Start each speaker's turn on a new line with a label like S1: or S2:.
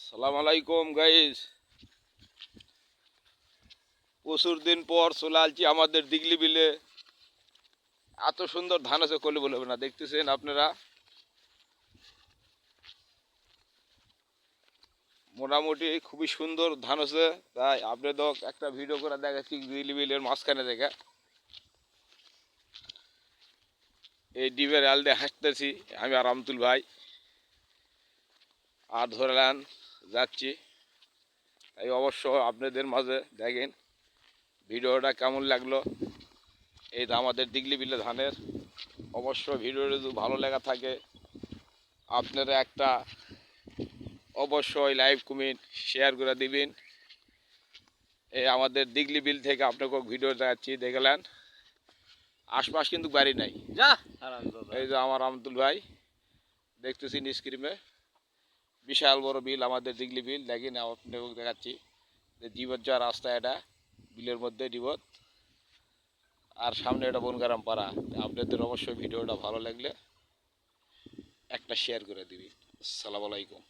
S1: সালাম আলাইকুম গাইস, প্রচুর দিন পর চলে আসছি আমাদের দিগলি বিলে। এত সুন্দর ধান আছে করলে বলবে না, দেখতেছেন আপনারা। মোটামুটি খুবই সুন্দর ধান আছে, তাই আপনাদের একটা ভিডিও করে দেখাচ্ছি দিগলি বিলের মাঝখানে থেকে। এই ডিবের আল দিয়ে হাসতেছি আমি আর আমতুল ভাই, আর ধরলেন যাচ্ছি। তাই অবশ্য আপনাদের মাঝে দেখেন ভিডিওটা কেমন লাগলো। এই আমাদের দিগলি বিলে ধানের অবশ্য ভিডিওটা যদি ভালো লাগা থাকে আপনারা একটা অবশ্যই লাইভ কমেন্ট শেয়ার করে দিবেন। এই আমাদের দিগলি বিল থেকে আপনাকে ভিডিও দেখাচ্ছি, দেখলেন আশপাশ কিন্তু বাড়ি নাই। এই যে আমার আমতুল ভাই দেখতেছি স্ক্রিনে, বিশাল বড় বিল আমাদের দিগলি বিল। দেখেন আপনাকে দেখাচ্ছি যে ডিবত যাওয়ার রাস্তা, এটা বিলের মধ্যে ডিবত, আর সামনে এটা বনগারাম পাড়া। আপনাদের অবশ্যই ভিডিওটা ভালো লাগলে একটা শেয়ার করে দিবি। আসসালামু আলাইকুম।